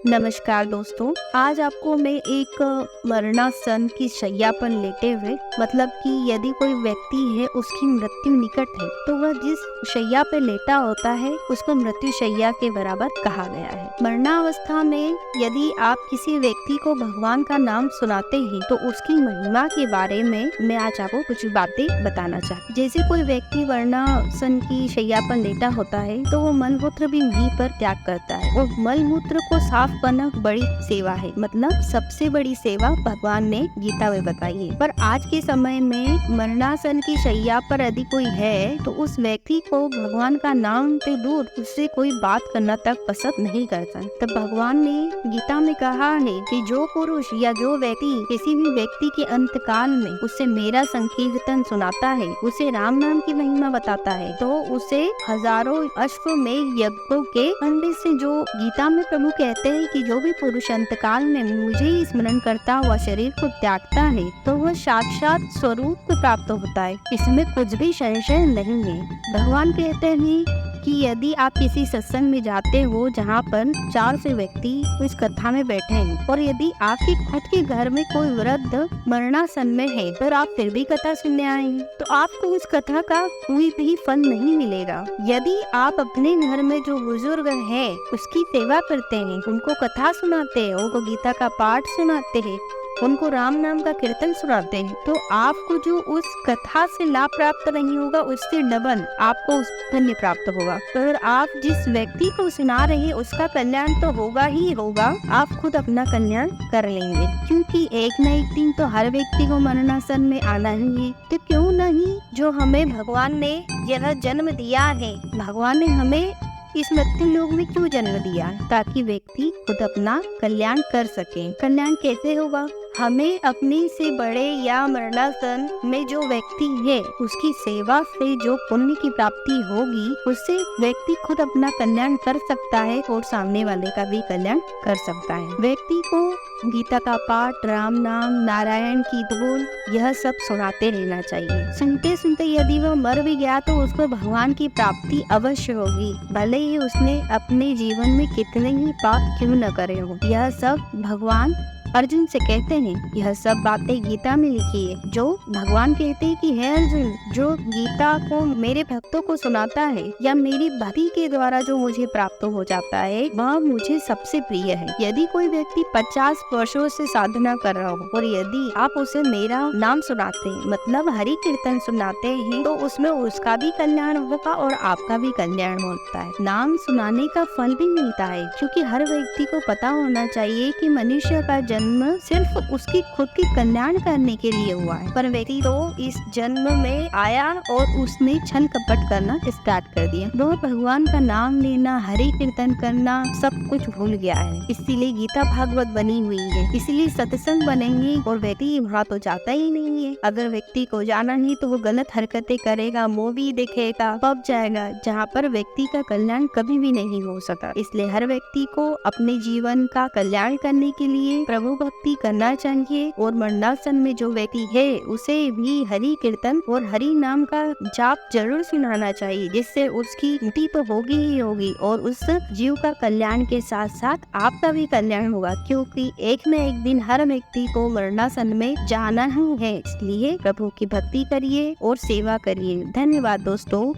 नमस्कार दोस्तों, आज आपको मैं एक मरणासन की शैया पर लेटे हुए मतलब कि यदि कोई व्यक्ति है उसकी मृत्यु निकट है तो वह जिस शैया पे लेटा होता है उसको मृत्यु शैया के बराबर कहा गया है। मरणावस्था में यदि आप किसी व्यक्ति को भगवान का नाम सुनाते हैं तो उसकी महिमा के बारे में मैं आज आपको कुछ बातें बताना चाहती। जैसे कोई व्यक्ति मरणासन की शैया पर लेटा होता है तो वो मलमूत्र भी वहीं पर त्याग करता है और मलमूत्र को साफ करना बड़ी सेवा है, मतलब सबसे बड़ी सेवा भगवान ने गीता में बताई है। पर आज के समय में मरणासन की शैया पर यदि कोई है तो उस व्यक्ति को भगवान का नाम से दूर उससे कोई बात करना तक पसंद नहीं करता। तब भगवान ने गीता में कहा है कि जो पुरुष या जो व्यक्ति किसी भी व्यक्ति के अंतकाल में उससे मेरा संकीर्तन सुनाता है, उसे राम नाम की महिमा बताता है, तो उसे हजारों अश्वमेध यज्ञों के खंड से, जो गीता में प्रभु कहते हैं कि जो भी पुरुष अंतकाल में मुझे ही स्मरण करता हुआ शरीर को त्यागता है तो वह साक्षात स्वरूप को प्राप्त होता है। इसमें कुछ भी संशय नहीं है। भगवान कहते हैं कि यदि आप किसी सत्संग में जाते हो जहाँ पर 4 से व्यक्ति इस कथा में बैठे हैं और यदि आपके खुद के घर में कोई वृद्ध मरणासन में है तो आप फिर भी कथा सुनने आएंगे तो आपको उस कथा का कोई भी फल नहीं मिलेगा। यदि आप अपने घर में जो बुजुर्ग है उसकी सेवा करते हैं, उनको कथा सुनाते हैं, उनको गीता का पाठ सुनाते हैं, उनको राम नाम का कीर्तन सुनाते हैं, तो आपको जो उस कथा से लाभ प्राप्त नहीं होगा उससे डबल आपको उस धन्य प्राप्त होगा। तो आप जिस व्यक्ति को सुना रहे हैं उसका कल्याण तो होगा ही होगा, आप खुद अपना कल्याण कर लेंगे, क्योंकि एक न एक दिन तो हर व्यक्ति को मरणासन में आना ही है। तो क्यों नहीं, जो हमें भगवान ने यह जन्म दिया है, भगवान ने हमें इस मृत्यु लोक में क्यों जन्म दिया, ताकि व्यक्ति खुद अपना कल्याण कर सके। कल्याण कैसे होगा? हमें अपने से बड़े या मरणासन में जो व्यक्ति है उसकी सेवा से जो पुण्य की प्राप्ति होगी उससे व्यक्ति खुद अपना कल्याण कर सकता है और सामने वाले का भी कल्याण कर सकता है। व्यक्ति को गीता का पाठ, राम नाम, नारायण की धून, यह सब सुनाते रहना चाहिए। सुनते सुनते यदि वह मर भी गया तो उसको भगवान की प्राप्ति अवश्य होगी, भले ही उसने अपने जीवन में कितने ही पाप क्यों न करे हो। यह सब भगवान अर्जुन से कहते हैं, यह सब बातें गीता में लिखी है। जो भगवान कहते हैं कि हे अर्जुन, जो गीता को मेरे भक्तों को सुनाता है या मेरी भक्ति के द्वारा जो मुझे प्राप्त हो जाता है वह मुझे सबसे प्रिय है। यदि कोई व्यक्ति 50 वर्षों से साधना कर रहा हो और यदि आप उसे मेरा नाम सुनाते हैं, मतलब हरि कीर्तन सुनाते हैं, तो उसमें उसका भी कल्याण होगा और आपका भी कल्याण होता है। नाम सुनाने का फल भी मिलता है, क्योंकि हर व्यक्ति को पता होना चाहिए कि मनुष्य का जन्म सिर्फ उसकी खुद की कल्याण करने के लिए हुआ है, पर व्यक्ति तो इस जन्म में आया और उसने छल कपट करना स्टार्ट कर दिया। वो भगवान का नाम लेना, हरि कीर्तन करना सब कुछ भूल गया है। इसीलिए गीता भागवत बनी हुई है, इसीलिए सत्संग बनेंगे और व्यक्ति वहाँ तो जाता ही नहीं है। अगर व्यक्ति को जाना नहीं तो वो गलत हरकतें करेगा, मूवी देखेगा, पब जाएगा, जहाँ पर व्यक्ति का कल्याण कभी भी नहीं हो सका। इसलिए हर व्यक्ति को अपने जीवन का कल्याण करने के लिए प्रभु भक्ति करना चाहिए और मरणासन में जो व्यक्ति है उसे भी हरि कीर्तन और हरि नाम का जाप जरूर सुनाना चाहिए, जिससे उसकी मुक्ति तो होगी ही होगी और उस जीव का कल्याण के साथ साथ आपका भी कल्याण होगा, क्योंकि एक न एक दिन हर व्यक्ति को मरणासन में जाना ही है। इसलिए प्रभु की भक्ति करिए और सेवा करिए। धन्यवाद दोस्तों।